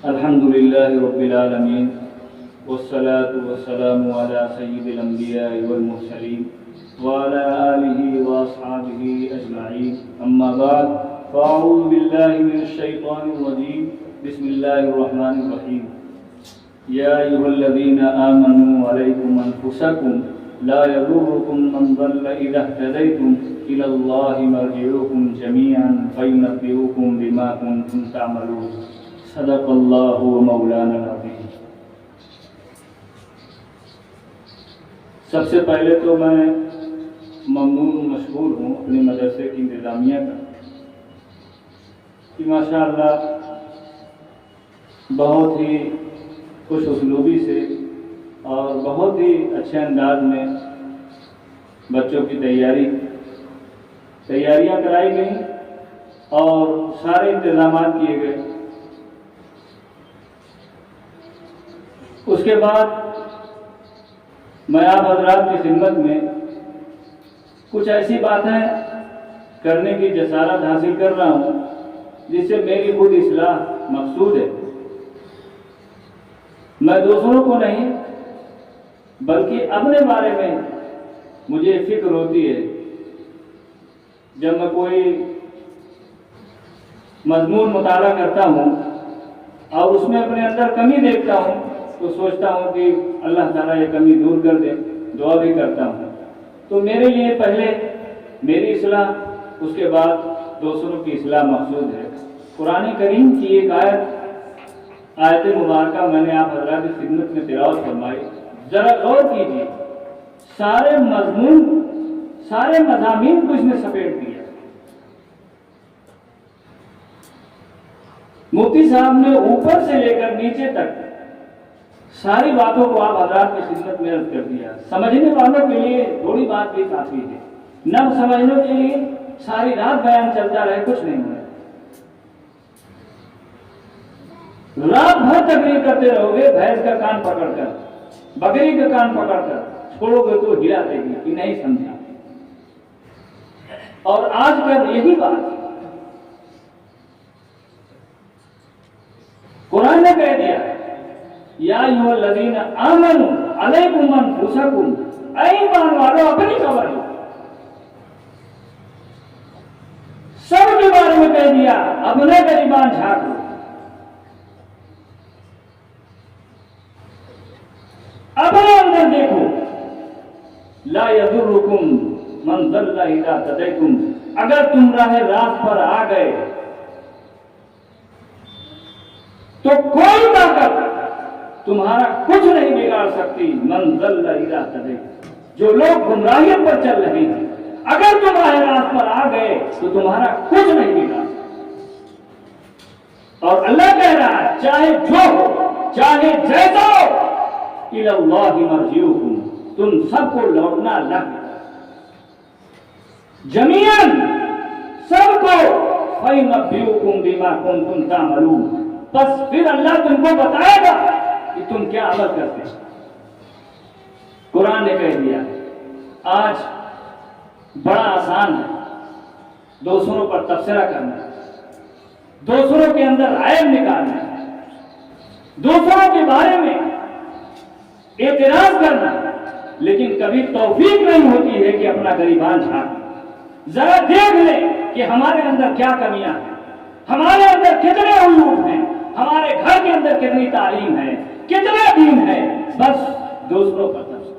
الحمد لله رب العالمين والصلاة والسلام على سيد الأنبياء والمرسلين وعلى آله وأصحابه أجمعين أما بعد فأعوذ بالله من الشيطان الرجيم بسم الله الرحمن الرحيم يا أيها الذين آمنوا عليكم أنفسكم لا يضركم من ضل إذا اهتديتم إلى الله مرجعكم جميعا فينبئكم بما كنتم تعملون صدق اللہ مولانا العظیم۔ سب سے پہلے تو میں ممنون مشکور ہوں اپنے مدرسے کی انتظامیہ کا کہ ماشاءاللہ بہت ہی خوش اسلوبی سے اور بہت ہی اچھے انداز میں بچوں کی تیاریاں کرائی گئیں اور سارے انتظامات کیے گئے۔ اس کے بعد میں آپ حضرات کی خدمت میں کچھ ایسی باتیں کرنے کی جسارت حاصل کر رہا ہوں جس سے میری خود اصلاح مقصود ہے۔ میں دوسروں کو نہیں بلکہ اپنے بارے میں مجھے فکر ہوتی ہے۔ جب میں کوئی مضمون مطالعہ کرتا ہوں اور اس میں اپنے اندر کمی دیکھتا ہوں تو سوچتا ہوں کہ اللہ تعالیٰ یہ کمی دور کر دے، دعا بھی کرتا ہوں۔ تو میرے لیے پہلے میری اصلاح، اس کے بعد دوسروں کی اصلاح مقصود ہے۔ قرآن کریم کی ایک آیت مبارکہ میں نے آپ حضرات کی خدمت میں تلاوت فرمائی، ذرا غور کیجیے۔ سارے مضامین کو اس نے سپیٹ دیا۔ مفتی صاحب نے اوپر سے لے کر نیچے تک ساری باتوں کو آپ حضرات کی خدمت میں عرض کر دیا۔ سمجھنے والوں کے لیے تھوڑی بات بھی کافی ہے، نہ سمجھنے کے لیے ساری رات بیان چلتا رہے کچھ نہیں ہے۔ رات بھر تقریر کرتے رہو گے، بھینس کا کان پکڑ کر، بکری کا کان پکڑ کر چھوڑو گے تو ہلا دے گی کہ نہیں سمجھا۔ اور آج کل یہی بات قرآن نے کہہ دیا ہے، یا ایھا الذین آمنوا علیکم انفسکم، اے ایمان والو اپنی خبر لو۔ سب کے بارے میں کہہ دیا، اپنے گریبان جھانک لو۔ اپنے اندر دیکھو، لا یضرکم من ضل اذا اهتدیتم، اگر تم راہ راست پر آ گئے تو کوئی طاقت تمہارا کچھ نہیں بگاڑ سکتی۔ من ضل اذا اهتدیتم، جو لوگ گمراہیت پر چل رہے ہیں، اگر تم راہ راست پر آ گئے تو تمہارا کچھ نہیں بگاڑ سکتی۔ اور اللہ کہہ رہا ہے چاہے جو ہو، چاہے جیسا ہو، الی اللہ مرجعکم، تم سب کو لوٹنا اللہ کی طرف، جمیعاً سب کو، فینبئکم بما کنتم تعملون، بس پھر اللہ تم کو بتائے گا کہ تم کیا عمل کرتے ہیں۔ قرآن نے کہہ دیا آج بڑا آسان ہے دوسروں پر تبصرہ کرنا، دوسروں کے اندر عیب نکالنا، دوسروں کے بارے میں اعتراض کرنا، لیکن کبھی توفیق نہیں ہوتی ہے کہ اپنا گریبان جھانکیں۔ ذرا دیکھ لیں کہ ہمارے اندر کیا کمیاں ہیں، ہمارے اندر کتنے عیوب ہیں، ہمارے گھر کے اندر کتنی تعلیم ہے، کتنا دین ہے، بس دوسروں پر تبصرہ۔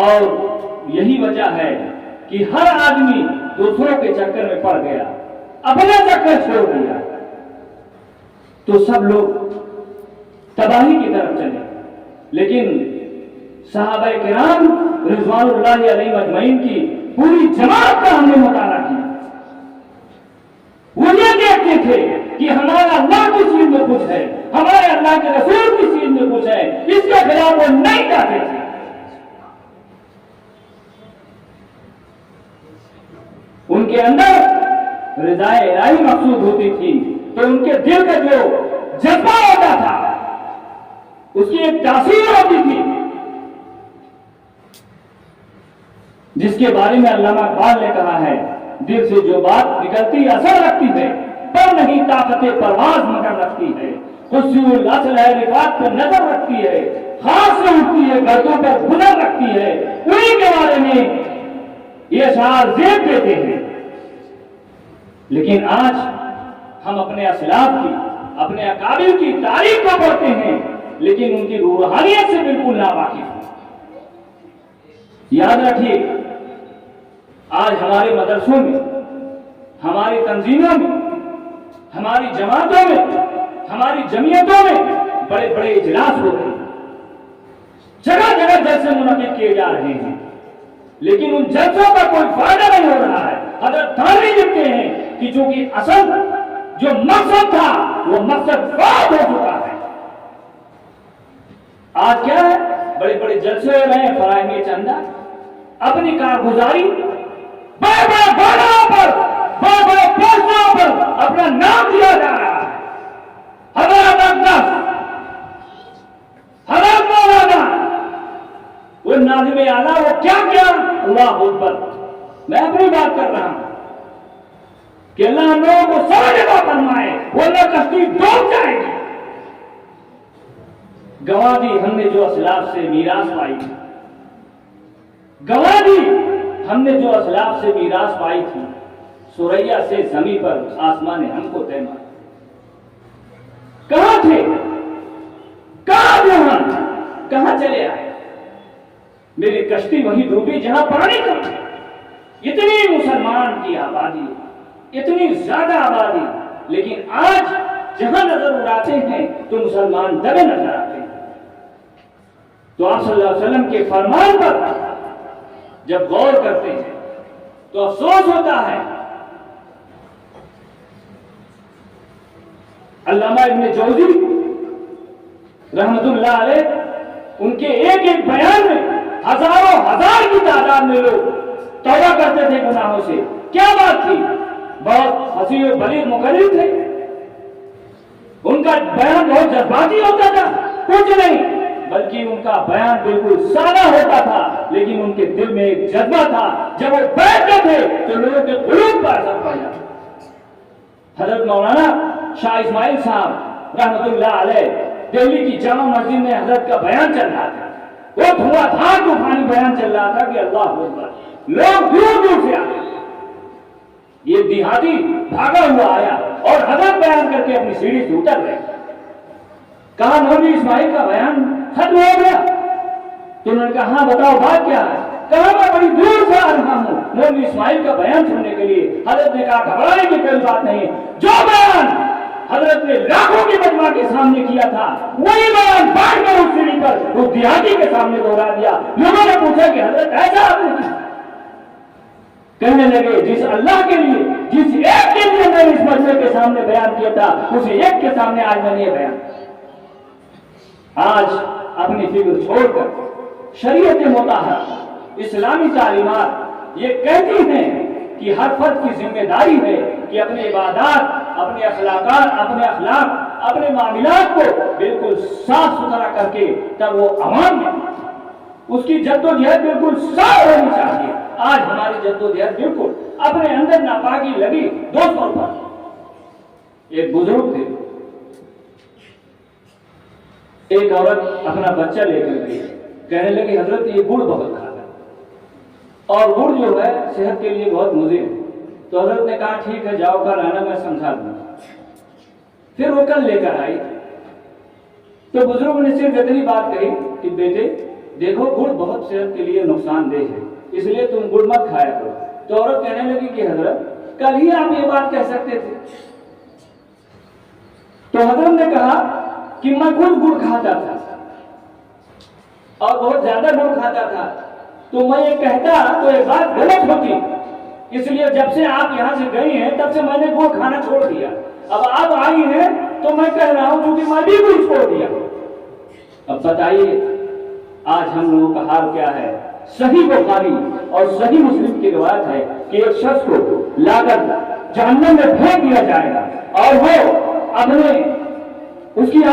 اور یہی وجہ ہے کہ ہر آدمی دوسروں کے چکر میں پڑ گیا، اپنا چکر چھوڑ دیا تو سب لوگ تباہی کی طرف چلے۔ لیکن صحابہ کرام رضوان اللہ علیہم اجمعین کی پوری جماعت کا ہم نے مطالعہ کیا۔ وہ یہ دیکھتے تھے کہ ہمارا اللہ کس چیز میں کچھ ہے، ہمارے اللہ کے رسول کس چیز میں کچھ ہے، اس کے خلاف وہ نہیں کہتے تھے۔ ان کے اندر رضا الہی مقصود ہوتی تھی تو ان کے دل کا جو جذبہ ہوتا تھا اس کی ایک تاثیر ہوتی تھی جس کے بارے میں علامہ اقبال نے کہا ہے، دل سے جو بات نکلتی اثر رکھتی ہے، پر نہیں طاقت پرواز مگر رکھتی ہے، خصوصی الاصل ہے رفات پر نظر رکھتی ہے، خاص سے اٹھتی ہے گردوں پر گزر رکھتی ہے، انہی کے بارے میں یہ اشعار زیب دیتے ہیں۔ لیکن آج ہم اپنے اسلاف کی، اپنے اکابر کی تاریخ کو پڑھتے ہیں لیکن ان کی روحانیت سے بالکل ناواقف ہیں۔ یاد رکھیے، آج ہمارے مدرسوں میں، ہماری تنظیموں میں، ہماری جماعتوں میں، ہماری جمعیتوں میں بڑے بڑے اجلاس ہوتے ہیں، جگہ جگہ جلسے منعقد کیے جا رہے ہیں، لیکن ان جلسوں کا کوئی فائدہ نہیں ہو رہا ہے۔ حضرت تھانوی لکھتے ہیں کہ چونکہ اصل جو مقصد تھا وہ مقصد فوت ہو چکا ہے۔ آج کیا ہے؟ بڑے بڑے جلسے ہو رہے ہیں، فراہمی چندہ، اپنی کارگزاری بڑے بڑے بانوں پر، بڑے بڑے پوسٹوں پر اپنا نام دیا جا رہا ہے۔ حضرت اقدس، حضرت مولانا، وہ ناظم اعلیٰ، وہ کیا کیا؟ اللہ اکبر۔ میں اپنی بات کر رہا ہوں کہ اللہ ہم لوگوں کو سمجھ عطا فرمائے، ورنہ کشتی ڈوب جائے گی۔ گواہ دی ہم نے جو اسلاف سے میراث پائی تھی، گواہ دی ہم نے جو اسلاف سے میراث پائی تھی، سوریا سے زمین پر آسمان نے ہم کو طے مارا۔ کہاں تھے؟ کہاں تھے ہم؟ کہاں چلے آئے؟ میری کشتی وہیں ڈوبی جہاں پانی کم ہے۔ اتنی مسلمان کی آبادی، اتنی زیادہ آبادی، لیکن آج جہاں نظر اڑاتے ہیں تو مسلمان دبے نظر آتے ہیں۔ تو آپ صلی اللہ علیہ وسلم کے فرمان پر جب غور کرتے ہیں تو افسوس ہوتا ہے۔ علامہ ابن جوزی رحمت اللہ علیہ، ان کے ایک ایک بیان میں ہزاروں ہزار کی تعداد میں لوگ توبہ کرتے تھے گناہوں سے۔ کیا بات تھی؟ بہت حسین و بلیغ مقرر تھے، ان کا بیان بہت جذباتی ہوتا تھا، کچھ نہیں بلکہ ان کا بیان بالکل سادہ ہوتا تھا، لیکن ان کے دل میں ایک جذبہ تھا۔ جب وہ بیٹھتے تھے تو لوگوں کے قلوب پر اثر پڑ جاتا۔ حضرت مولانا شاہ اسماعیل صاحب رحمت اللہ علیہ، دہلی کی جامع مسجد میں حضرت کا بیان چل رہا تھا، وہ دھواں دھار طوفانی بیان چل رہا تھا کہ اللہ اکبر، لوگ دور دور سے آئے۔ یہ دیہاتی بھاگا ہوا آیا اور حضرت بیان کر کے اپنی سیڑھی سے اتر گئے۔ کہا مولوی اسماعیل کا بیان ختم ہو گیا؟ تو انہوں نے کہا ہاں بتاؤ بات کیا ہے؟ کہا میں بڑی دور سے آ رہا ہوں مولوی اسماعیل کا بیان سننے کے لیے۔ حضرت نے کہا گھبرانے کی کوئی بات نہیں، جو بیان حضرت نے لاکھوں کی مجمع کے سامنے کیا تھا وہی بیان بیٹھ کر اس سیڑھی پر اس دیہاتی کے سامنے دوہرا دیا۔ لوگوں نے پوچھا کہ حضرت ایسا آپ نے کیا؟ کہنے لگے جس اللہ کے لیے، جس ایک کے لیے میں اس مجمع کے سامنے بیان کیا تھا، اسی ایک کے سامنے آج میں نے یہ بیان۔ آج اپنی فکر چھوڑ کر شریعت مطہرہ، اسلامی تعلیمات یہ کہتی ہیں کہ ہر فرد کی ذمہ داری ہے کہ اپنے عبادات، اپنے اخلاق، اپنے معاملات کو بالکل صاف ستھرا کر کے تب وہ عوام میں اس کی جدوجہد بالکل صاف ہونی چاہیے۔ آج ہماری جدوجہد بالکل اپنے اندر ناپاکی لگی۔ دوستوں پر ایک بزرگ تھے، ایک عورت اپنا بچہ لے کر گئی، کہنے لگی حضرت یہ گڑ بہت کھاتا ہے اور گڑ جو ہے صحت کے لیے بہت مضر ہے۔ تو حضرت نے کہا ٹھیک ہے جاؤ کل آنا میں سمجھا دوں گا۔ پھر وہ کل لے کر آئی تو بزرگ نے صرف اتنی بات کہی کہ بیٹے دیکھو گڑ بہت صحت کے لیے نقصان دہ ہے، اس لیے تم گڑ مت کھایا کرو۔ تو عورت کہنے لگی کہ حضرت کل ہی آپ یہ بات کہہ سکتے تھے۔ تو حضرت نے کہا کہ میں خود گڑ کھاتا تھا اور بہت زیادہ گڑ کھاتا تھا، تو میں یہ کہتا تو یہ بات غلط ہوتی، اس لیے جب سے آپ یہاں سے گئی ہیں تب سے میں نے گڑ کھانا چھوڑ دیا۔ اب آپ آئی ہیں تو میں کہہ رہا ہوں کیونکہ میں بھی گڑ چھوڑ دیا۔ اب بتائیے آج ہم لوگوں کا حال کیا ہے؟ صحیح بخاری اور صحیح مسلم کی روایت ہے کہ ایک شخص کو لا کر جہنم میں پھینک دیا جائے گا اور وہ اپنے اس کی